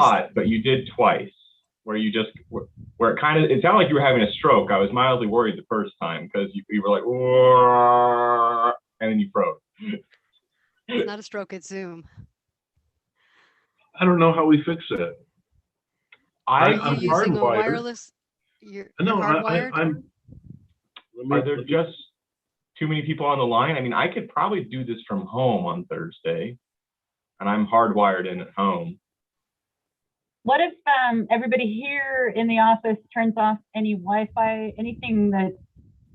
lot, but you did twice, where you just where it sounded like you were having a stroke. I was mildly worried the first time because you were like, "Whoa," and then you froze. It's not a stroke, it's Zoom. I don't know how we fix that. I'm using a wireless. You're hardwired? Are there just too many people on the line? I mean, I could probably do this from home on Thursday, and I'm hardwired in at home. What if everybody here in the office turns off any Wi-Fi, anything that's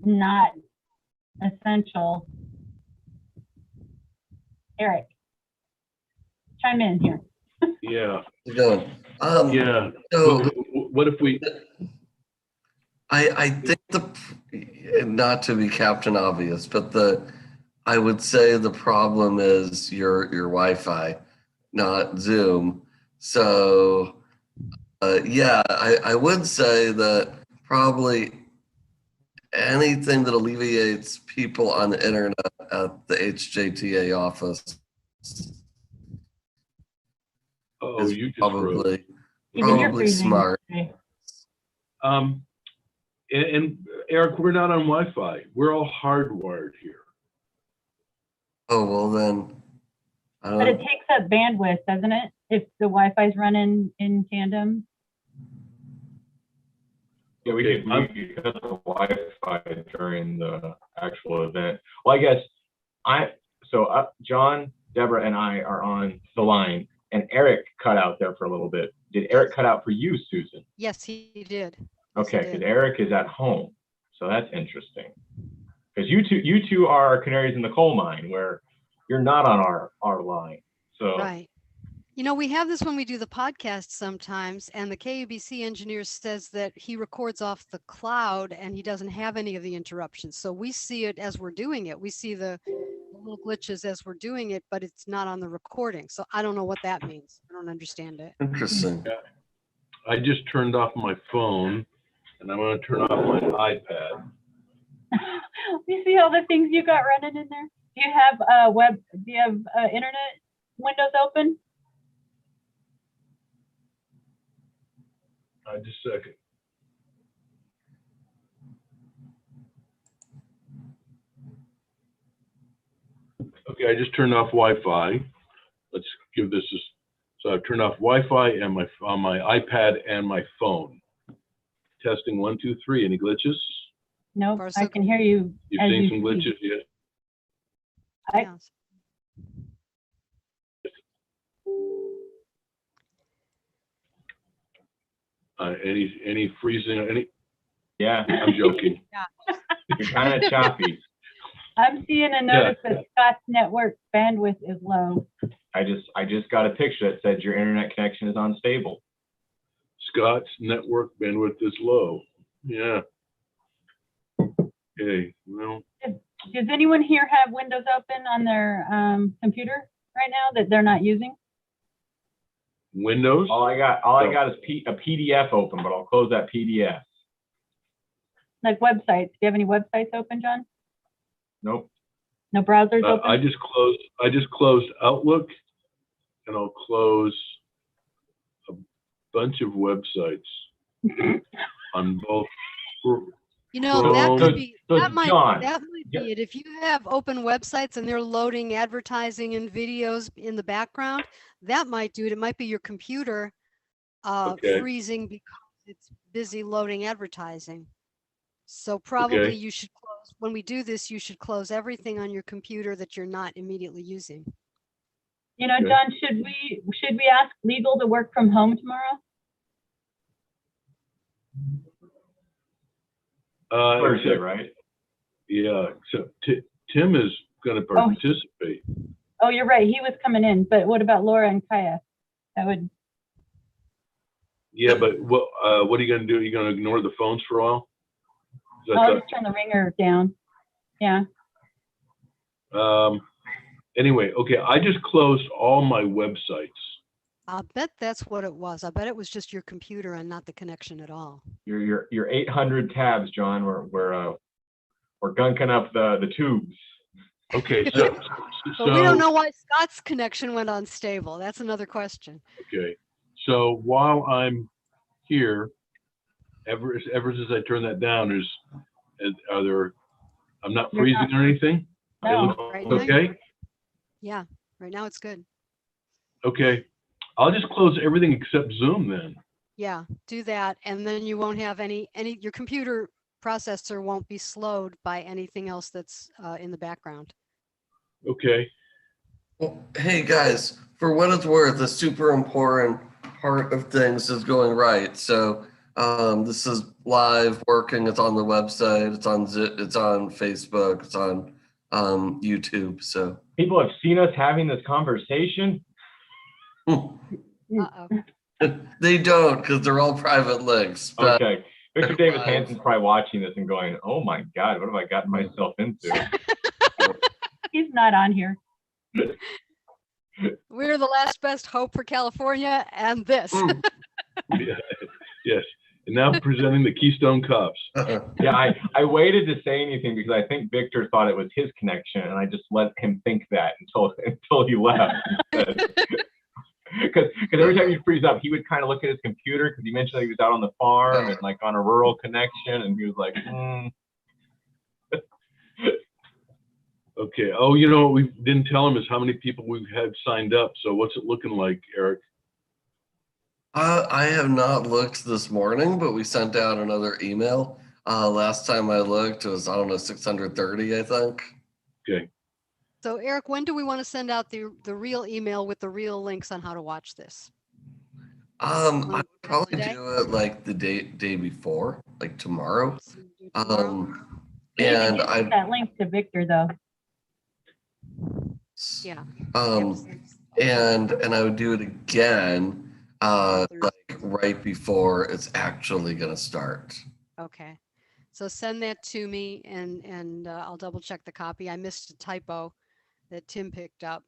not essential? Eric, chime in here. Yeah. Going. Yeah. So what if we? I think not to be Captain Obvious, but I would say the problem is your Wi-Fi, not Zoom. So yeah, I would say that probably anything that alleviates people on the internet at the HJTA office. Oh, you just probably smart. And Eric, we're not on Wi-Fi. We're all hardwired here. Oh, well then. But it takes up bandwidth, doesn't it? If the Wi-Fi is running in tandem. Yeah, we could cut the Wi-Fi during the actual event. Well, I guess John, Deborah, and I are on the line, and Eric cut out there for a little bit. Did Eric cut out for you, Susan? Yes, he did. Okay, because Eric is at home, so that's interesting. Because you two are canaries in the coal mine, where you're not on our line. So right. You know, we have this when we do the podcast sometimes, and the KUBC engineer says that he records off the cloud and he doesn't have any of the interruptions. So we see it as we're doing it. We see the little glitches as we're doing it, but it's not on the recording. So I don't know what that means. I don't understand it. Interesting. Yeah. I just turned off my phone, and I'm going to turn off my iPad. You see all the things you got running in there? Do you have internet windows open? Just a second. Okay, I just turned off Wi-Fi. Let's give this a, so I've turned off Wi-Fi and on my iPad and my phone. Testing 1, 2, 3. Any glitches? Nope, I can hear you. You've seen some glitches yet? Yes. Any freezing? Any? Yeah, I'm joking. Yeah. You're kind of choppy. I'm seeing a notice that Scott's network bandwidth is low. I just got a picture that said your internet connection is unstable. Scott's network bandwidth is low. Yeah. Okay. Well. Does anyone here have Windows open on their computer right now that they're not using? Windows? All I got is a PDF open, but I'll close that PDF. Like websites. Do you have any websites open, John? Nope. No browsers open? I just closed Outlook, and I'll close a bunch of websites on both. You know, that might Yeah. be it. If you have open websites and they're loading advertising and videos in the background, that might do it. It might be your computer freezing because it's busy loading advertising. So probably you should close, when we do this, you should close everything on your computer that you're not immediately using. You know, John, should we ask legal to work from home tomorrow? Thursday, right? Yeah, except Tim is going to participate. Oh, you're right. He was coming in, but what about Laura and Kaya? That would. Yeah, but what are you going to do? Are you going to ignore the phones for a while? I'll just turn the ringer down. Yeah. Anyway, okay. I just closed all my websites. I'll bet that's what it was. I bet it was just your computer and not the connection at all. Your 800 tabs, John. We're gunking up the tubes. Okay, but we don't know why Scott's connection went unstable. That's another question. Okay, So while I'm here, ever since I turned that down, I'm not You're freezing not- or anything? It No. looks Right now, okay? yeah, right now it's good. Okay. I'll just close everything except Zoom then. Yeah, do that, and then you won't have your computer processor won't be slowed by anything else that's in the background. Okay. Well, hey guys, for what it's worth, the super important part of things is going right. So this is live working. It's on the website. It's on It's on Facebook. It's on YouTube. So People have seen us having this conversation. Uh-oh. they don't, because they're all private links. But Okay. Victor Davis Hansen's probably watching this and going, oh my God, what have I gotten myself into? He's not on here. We're the last best hope for California, and this. Yeah. Yes. And now presenting the Keystone Cups. Yeah, I waited to say anything because I think Victor thought it was his connection, and I just let him think that until he left. Because every time he'd freeze up, he would kind of look at his computer because he mentioned that he was out on the farm and like on a rural connection, and he was like, Okay. Oh, you know what we didn't tell him is how many people we've had signed up. So what's it looking like, Eric? I have not looked this morning, but we sent out another email. Last time I looked, it was, I don't know, 630, I think. Okay. So Eric, when do we want to send out the real email with the real links on how to watch this? I'd probably Today? do it like the day before, like tomorrow. So we do it tomorrow? You need to And get that link to Victor though. Yeah. And I would do it again, like right before it's actually gonna start. Okay. So send that to me and I'll double check the copy. I missed a typo that Tim picked up.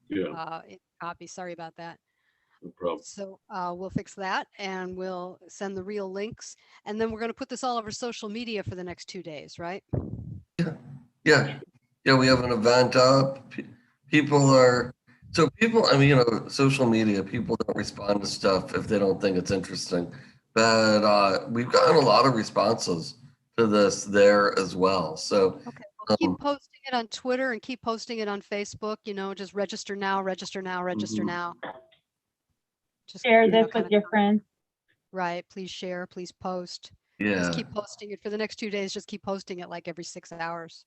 Yeah. In copy. Sorry about that. No problem. So we'll fix that and we'll send the real links. And then we're going to put this all over social media for the next 2 days, right? Yeah. We have an event up. People, I mean, social media, people don't respond to stuff if they don't think it's interesting. But we've gotten a lot of responses to this there as well. So Okay. Well, keep posting it on Twitter and keep posting it on Facebook, just register now, register now, register now. Just Share this kind with your friends. Right. Please share, please post. yeah. Just keep posting it for the next 2 days. Just keep posting it like every 6 hours.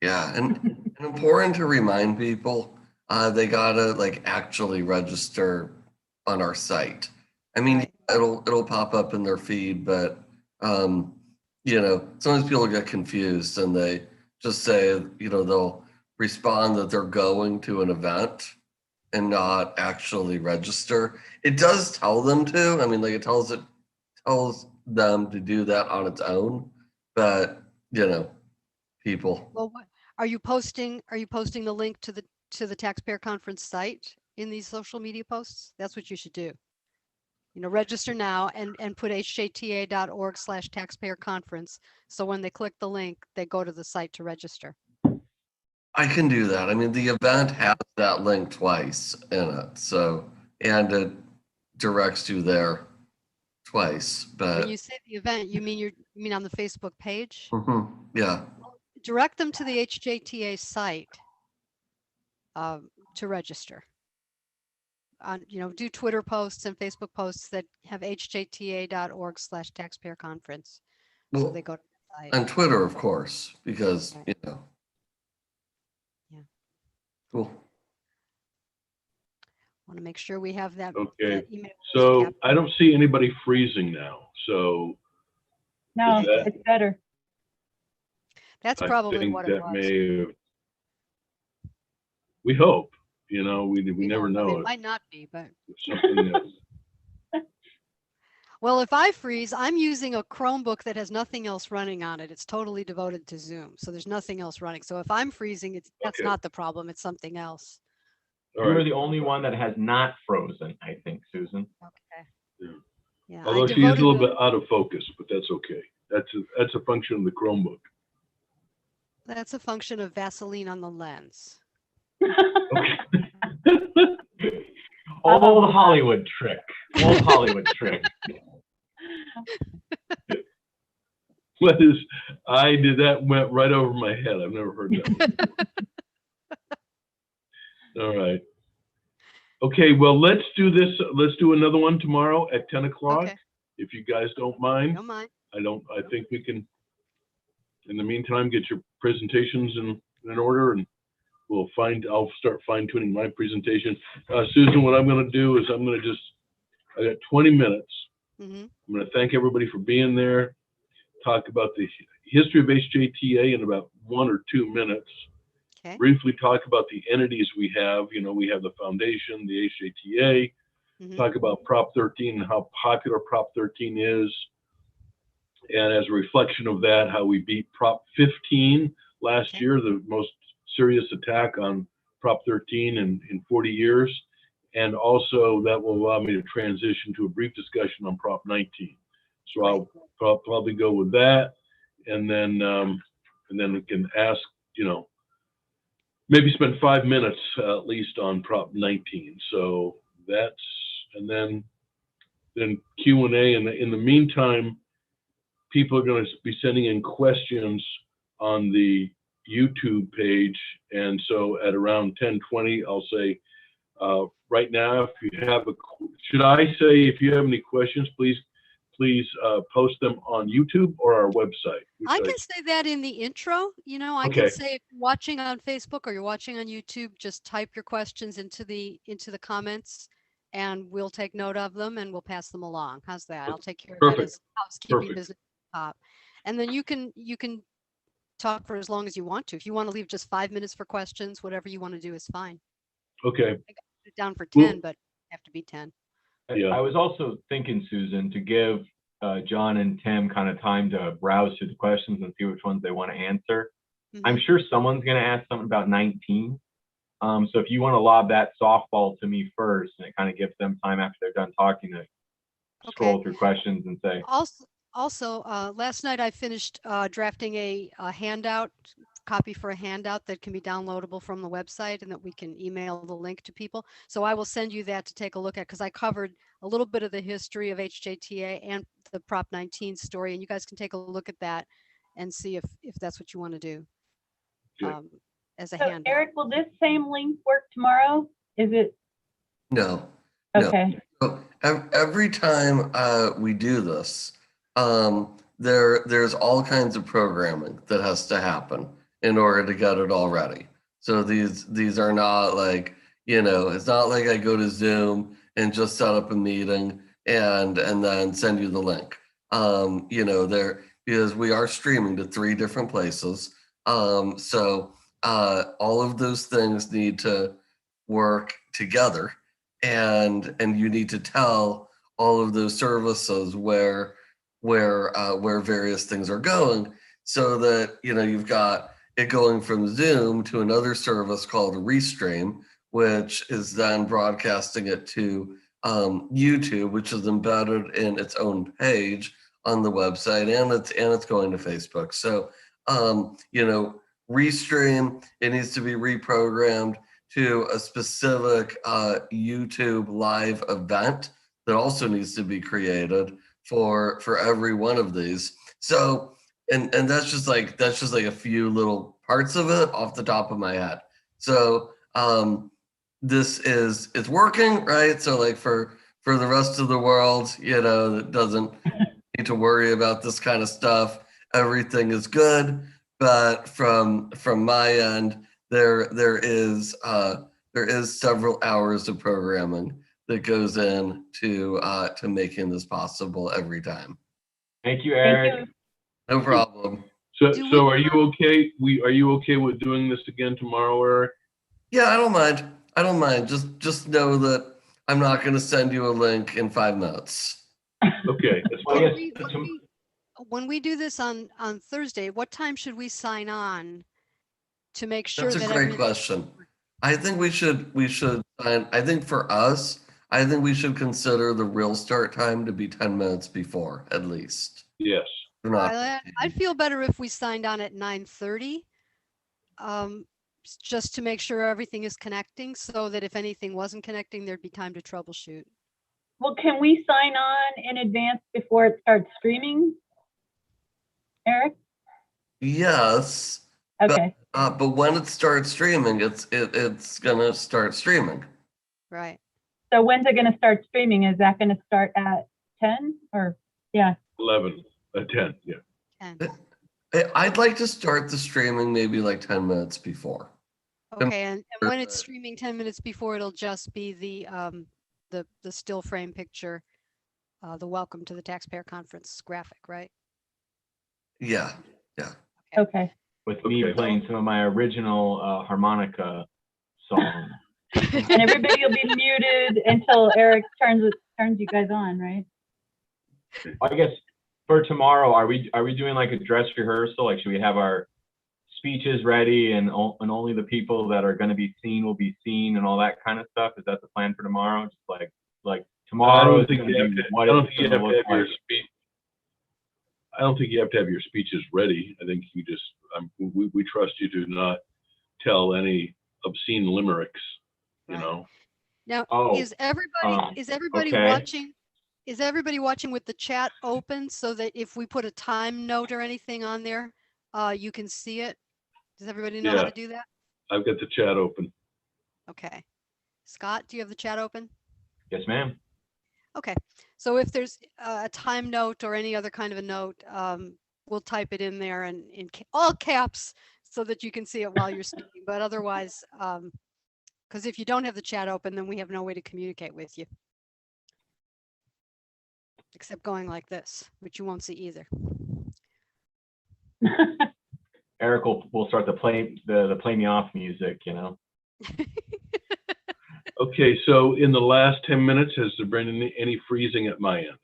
Yeah, and important to remind people, they gotta like actually register on our site. I mean, Right. it'll pop up in their feed, but sometimes people get confused and they just say, they'll respond that they're going to an event and not actually register. It does tell them to. I mean, like it tells them to do that on its own, but people. Well, what are you posting? Are you posting the link to the taxpayer conference site in these social media posts? That's what you should do. Register now and put hjta.org/taxpayer conference. So when they click the link, they go to the site to register. I can do that. I mean, the event has that link twice in it. So, and it directs you there twice, but When you say the event, you mean on the Facebook page? yeah. Direct them to the HJTA site to register. Do Twitter posts and Facebook posts that have hjta.org/taxpayer conference. So Well, they go to the site. on Twitter, of course, because, Yeah. Cool. Want to make sure we have that. Okay. That email So captured. I don't see anybody freezing now. So No, Is that- it's better. That's I probably think what it that was. may have, we hope, we never I mean, know. it might not be, but Something else. well, if I freeze, I'm using a Chromebook that has nothing else running on it. It's totally devoted to Zoom. So there's nothing else running. So if I'm freezing, that's Okay. not the problem. It's something else. All You're right. the only one that has not frozen, I think, Susan. Okay. Yeah. Yeah. Although she is a little bit out of focus, but that's okay. That's a function of the Chromebook. That's a function of Vaseline on the lens. Okay. Old Hollywood trick. Old Hollywood trick. What is, that went right over my head. I've never heard that. All right. Okay, well, let's do this. Let's do another one tomorrow at 10 o'clock. Okay. If you guys don't mind. Don't mind. I think we can, in the meantime, get your presentations in order, and I'll start fine tuning my presentation. Susan, what I'm going to do is I got 20 minutes. Mm-hmm. I'm going to thank everybody for being there, talk about the history of HJTA in about 1 or 2 minutes. Okay. Briefly talk about the entities we have. We have the foundation, the HJTA, talk about Prop 13 and how popular Prop 13 is. And as a reflection of that, how we beat Prop 15 last year, the most serious attack on Prop 13 in 40 years. And also that will allow me to transition to a brief discussion on Prop 19. So I'll probably go with that. And then we can ask, maybe spend 5 minutes at least on Prop 19. So and then Q&A. And in the meantime, people are going to be sending in questions on the YouTube page. And so at around 10:20, I'll say, right now, if you have if you have any questions, please post them on YouTube or our website. I can say that in the intro. I can say if you're watching on Facebook or you're watching on YouTube, just type your questions into the comments, and we'll take note of them and we'll pass them along. How's that? I'll take care of that as housekeeping business at the top. And then you can talk for as long as you want to. If you want to leave just 5 minutes for questions, whatever you want to do is fine. Okay. I got it down for 10, but have to be 10. Yeah. I was also thinking, Susan, to give John and Tim kind of time to browse through the questions and see which ones they want to answer. I'm sure someone's going to ask something about 19. So if you want to lob that softball to me first, and it kind of gives them time after they're done talking to scroll through questions and say. Also, last night I finished drafting a handout, copy for a handout that can be downloadable from the website and that we can email the link to people. So I will send you that to take a look at, because I covered a little bit of the history of HJTA and the Prop 19 story, and you guys can take a look at that and see if that's what you want to do as a handout. Eric, will this same link work tomorrow? Is it? No. Okay. No. So every time we do this, there's all kinds of programming that has to happen in order to get it all ready. So these are not like, it's not like I go to Zoom and just set up a meeting and then send you the link. Because we are streaming to 3 different places. So all of those things need to work together, and you need to tell all of those services where various things are going, so that you've got it going from Zoom to another service called Restream, which is then broadcasting it to YouTube, which is embedded in its own page on the website, and it's going to Facebook. So Restream, it needs to be reprogrammed to a specific YouTube live event that also needs to be created for every one of these. So and that's just like a few little parts of it off the top of my head. So it's working, right? So like for the rest of the world, that doesn't need to worry about this kind of stuff, everything is good. But from my end, there is several hours of programming that goes in to making this possible every time. Thank you, Eric. Thank you. No problem. So are you okay? Are you okay with doing this again tomorrow, Eric? Yeah, I don't mind. Just know that I'm not going to send you a link in 5 minutes. Okay. That's fine. When we do this on Thursday, what time should we sign on to make sure That's that a great question. I think we should I think for us, I think we should consider the real start time to be 10 minutes before, at least. Yes. I'd feel better if we signed on at 9:30. just to make sure everything is connecting so that if anything wasn't connecting, there'd be time to troubleshoot. Well, can we sign on in advance before it starts streaming? Eric? Yes, Okay, but when it starts streaming, it's gonna start streaming. Right. so when's it gonna start streaming? Is that gonna start at 10 or, yeah? 11, 10, yeah. And, I'd like to start the streaming maybe like 10 minutes before. okay, and when it's streaming 10 minutes before, it'll just be the still frame picture, the welcome to the taxpayer conference graphic, right? Yeah. Okay. With me Okay. playing some of my original harmonica songs. And everybody will be muted until Eric turns you guys on, right? I guess for tomorrow, are we doing like a dress rehearsal? Like, should we have our speeches ready and only the people that are going to be seen will be seen and all that kind of stuff? Is that the plan for tomorrow? Just like tomorrow is going to be what it's going to look like. I don't think you have to have your speeches ready. I think you just, we trust you to not tell any obscene limericks, you Right. know? Now, Oh, is everybody okay. watching? Is everybody watching with the chat open so that if we put a time note or anything on there, you can see it? Does everybody know how Yeah. to do that? I've got the chat open. Okay. Scott, do you have the chat open? Yes, ma'am. Okay. So if there's a time note or any other kind of a note, we'll type it in there and in all caps so that you can see it while you're speaking. But otherwise, because if you don't have the chat open, then we have no way to communicate with you. Except going like this, which you won't see either. Eric will start the play me off music, you know. Okay, so in the last 10 minutes, has there been any freezing at my end?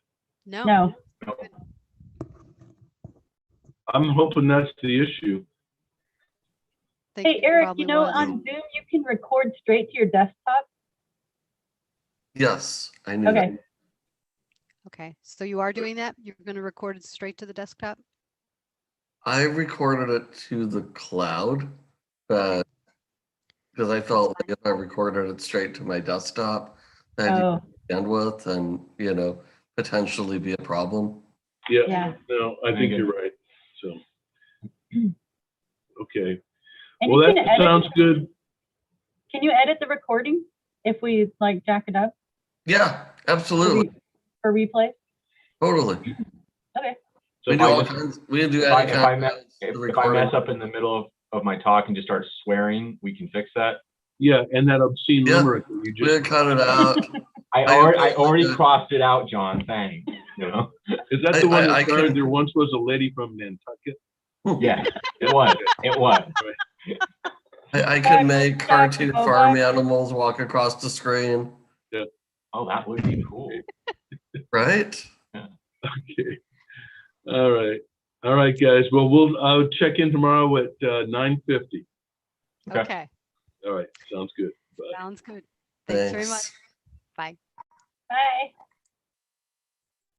No. No. I'm hoping that's the issue. Think Hey, it Eric, probably you know, was. on Zoom, you can record straight to your desktop. Yes, I knew Okay. that. Okay, so you are doing that? You're going to record it straight to the desktop? I recorded it to the cloud, but because I felt like if I recorded it straight to my desktop, that'd Oh, bandwidth and, potentially be a problem. Yeah, yeah. no, I think you're right. So, okay. And Well, you that can sounds good. Can you edit the recording if we like jack it up Yeah, absolutely. for replay? Totally. Okay. So We if do I all just kinds, we do if any I kind mess of if I recording. mess up in the middle of my talk and just start swearing, we can fix that. Yeah, and that obscene Yeah. limerick that you We just, cut it out. I already crossed it out, John. Thanks. You know. is that the one I that started, can- there once was a lady from Nantucket? Yes, it was. It was. I can make cartoon Dr. farm Boba. animals walk across the screen, Oh, that would be cool. right? Okay. All right. All right, guys. Well, I'll check in tomorrow at 9:50. Okay. Okay, All right. Sounds good. Bye. sounds good. Thanks very much. Thanks. Bye. Bye.